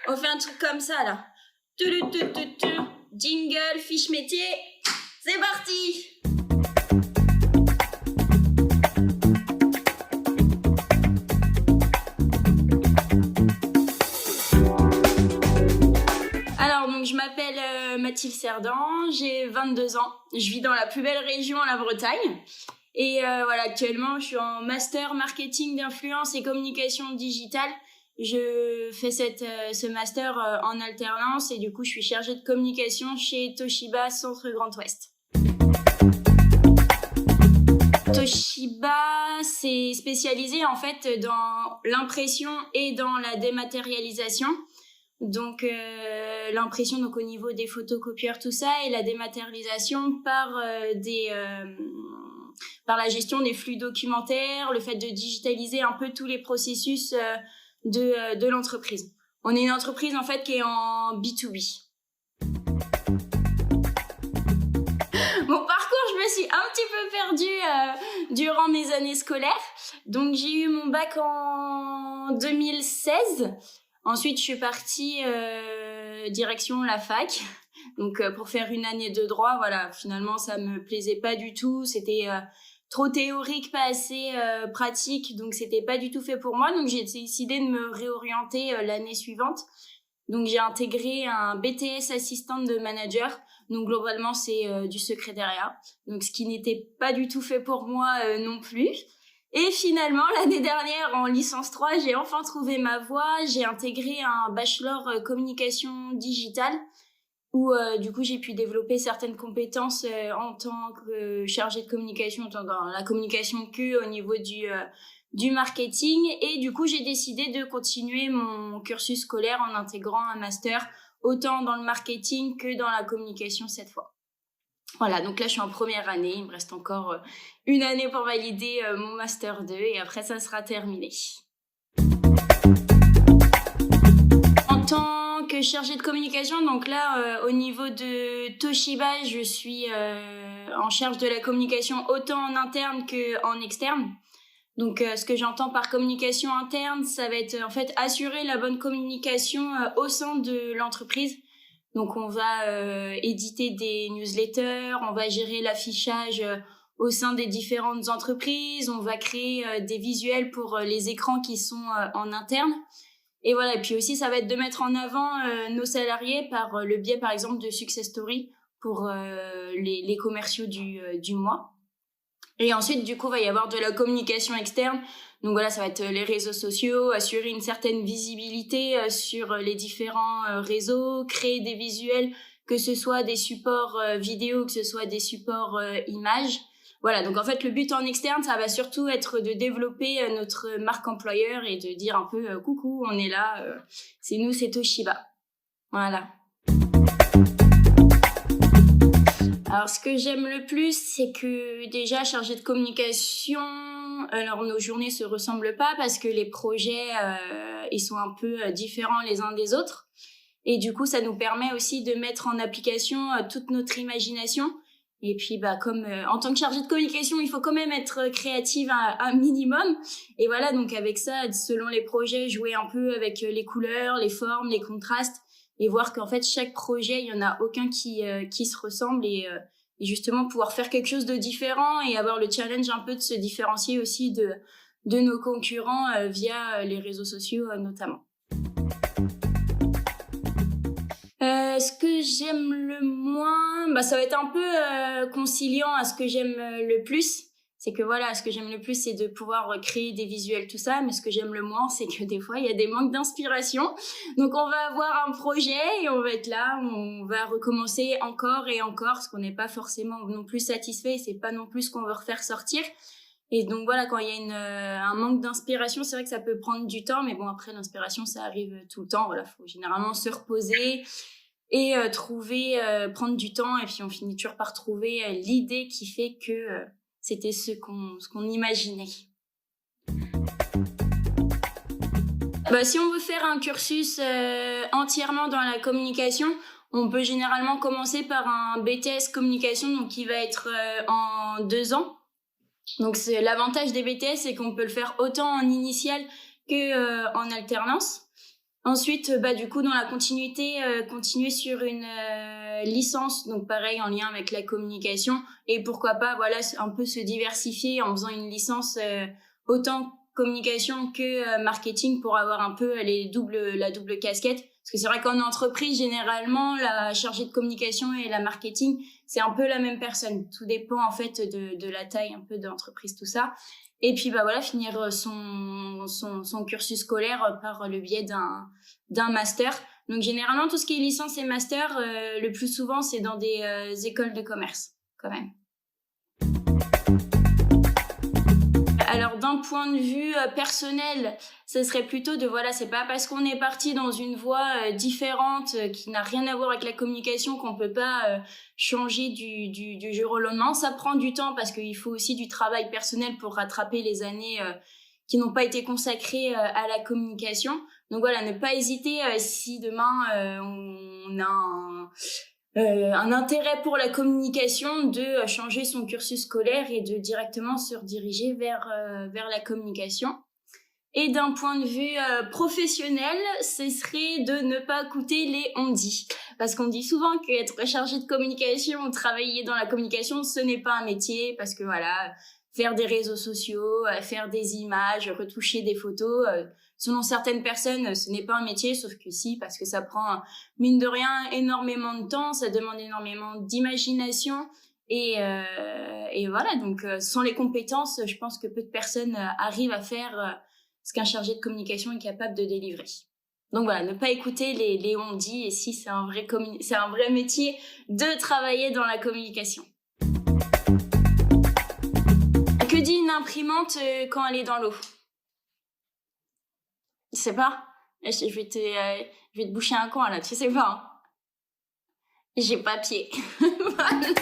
On fait un truc comme ça, là. Jingle, fiche métier. C'est parti! Alors, donc, je m'appelle Mathilde Cerdan, j'ai 22 ans. Je vis dans la plus belle région, la Bretagne. Et voilà, actuellement, je suis en master marketing d'influence et communication digitale. Je fais ce master en alternance et du coup, je suis chargée de communication chez Toshiba Centre Grand Ouest. Toshiba, c'est spécialisé en fait dans l'impression et dans la dématérialisation. Donc l'impression donc au niveau des photocopieurs, tout ça, et la dématérialisation par la gestion des flux documentaires, le fait de digitaliser un peu tous les processus de l'entreprise. On est une entreprise en fait qui est en B2B. Mon parcours, je me suis un petit peu perdue durant mes années scolaires. Donc j'ai eu mon bac en 2016. Ensuite, je suis partie direction la fac. Donc pour faire une année de droit, voilà, finalement ça me plaisait pas du tout, c'était trop théorique, pas assez pratique, donc c'était pas du tout fait pour moi. Donc j'ai décidé de me réorienter l'année suivante. Donc j'ai intégré un BTS assistante de manager. Donc globalement c'est du secrétariat. Donc ce qui n'était pas du tout fait pour moi non plus. Et finalement l'année dernière en licence 3, j'ai enfin trouvé ma voie. J'ai intégré un bachelor communication digitale où du coup j'ai pu développer certaines compétences en tant que chargée de communication, dans la communication au niveau du marketing, et du coup j'ai décidé de continuer mon cursus scolaire en intégrant un master autant dans le marketing que dans la communication cette fois. Voilà, donc là je suis en première année, il me reste encore une année pour valider mon master 2 et après ça sera terminé. En tant que chargée de communication, donc là au niveau de Toshiba, je suis en charge de la communication autant en interne qu'en externe. Donc ce que j'entends par communication interne, ça va être en fait assurer la bonne communication au sein de l'entreprise. Donc on va éditer des newsletters, on va gérer l'affichage au sein des différentes entreprises, on va créer des visuels pour les écrans qui sont en interne. Et voilà, et puis aussi ça va être de mettre en avant nos salariés par le biais par exemple de success story pour les commerciaux du mois. Et ensuite du coup va y avoir de la communication externe. Donc voilà, ça va être les réseaux sociaux, assurer une certaine visibilité sur les différents réseaux, créer des visuels, que ce soit des supports vidéo, que ce soit des supports images. Voilà, donc en fait le but en externe, ça va surtout être de développer notre marque employeur et de dire un peu coucou, on est là, c'est nous, c'est Toshiba. Voilà. Alors ce que j'aime le plus, c'est que déjà chargée de communication, alors nos journées se ressemblent pas parce que les projets ils sont un peu différents les uns des autres, et du coup ça nous permet aussi de mettre en application toute notre imagination. Et puis comme en tant que chargée de communication, il faut quand même être créative un minimum, et voilà, donc avec ça, selon les projets, jouer un peu avec les couleurs, les formes, les contrastes, et voir qu'en fait chaque projet, il y en a aucun qui se ressemble, et justement pouvoir faire quelque chose de différent et avoir le challenge un peu de se différencier aussi de nos concurrents via les réseaux sociaux notamment. Ce que j'aime le moins, ça va être un peu conciliant à ce que j'aime le plus. C'est que voilà, ce que j'aime le plus, c'est de pouvoir créer des visuels, tout ça. Mais ce que j'aime le moins, c'est que des fois, il y a des manques d'inspiration. Donc, on va avoir un projet et on va être là, on va recommencer encore et encore, parce qu'on n'est pas forcément non plus satisfait, et c'est pas non plus ce qu'on veut refaire sortir. Et donc voilà, quand il y a un manque d'inspiration, c'est vrai que ça peut prendre du temps, mais bon, après l'inspiration, ça arrive tout le temps. Voilà, faut généralement se reposer et prendre du temps, et puis on finit toujours par trouver l'idée qui fait que c'était ce qu'on imaginait. Si on veut faire un cursus entièrement dans la communication, on peut généralement commencer par un BTS communication, donc qui va être en 2 ans. Donc l'avantage des BTS, c'est qu'on peut le faire autant en initial que en alternance. Ensuite, du coup, dans la continuité, continuer sur une licence, donc pareil, en lien avec la communication. Et pourquoi pas, voilà, un peu se diversifier en faisant une licence autant communication que marketing pour avoir un peu la double casquette. Parce que c'est vrai qu'en entreprise, généralement, la chargée de communication et la marketing, c'est un peu la même personne. Tout dépend, en fait, de la taille un peu de l'entreprise, tout ça. Et puis, voilà, finir son cursus scolaire par le biais d'un master. Donc, généralement, tout ce qui est licence et master, le plus souvent, c'est dans des écoles de commerce, quand même. Alors, d'un point de vue personnel, ce serait plutôt c'est pas parce qu'on est parti dans une voie différente qui n'a rien à voir avec la communication qu'on peut pas changer du jour au lendemain. Ça prend du temps parce qu'il faut aussi du travail personnel pour rattraper les années qui n'ont pas été consacrées à la communication. Donc ne pas hésiter si demain on a un intérêt pour la communication, de changer son cursus scolaire et de directement se rediriger vers la communication. Et d'un point de vue professionnel, ce serait de ne pas écouter les on-dit. Parce qu'on dit souvent qu'être chargé de communication, travailler dans la communication, ce n'est pas un métier, parce que faire des réseaux sociaux, faire des images, retoucher des photos, selon certaines personnes, ce n'est pas un métier, sauf que si, parce que ça prend, mine de rien, énormément de temps, ça demande énormément d'imagination, et donc sans les compétences, je pense que peu de personnes arrivent à faire ce qu'un chargé de communication est capable de délivrer. Donc ne pas écouter les on-dit, et si c'est un vrai métier de travailler dans la communication. Que dit une imprimante quand elle est dans l'eau? Tu sais pas? Je vais te boucher un coin là, tu sais pas, hein? J'ai papier. Voilà.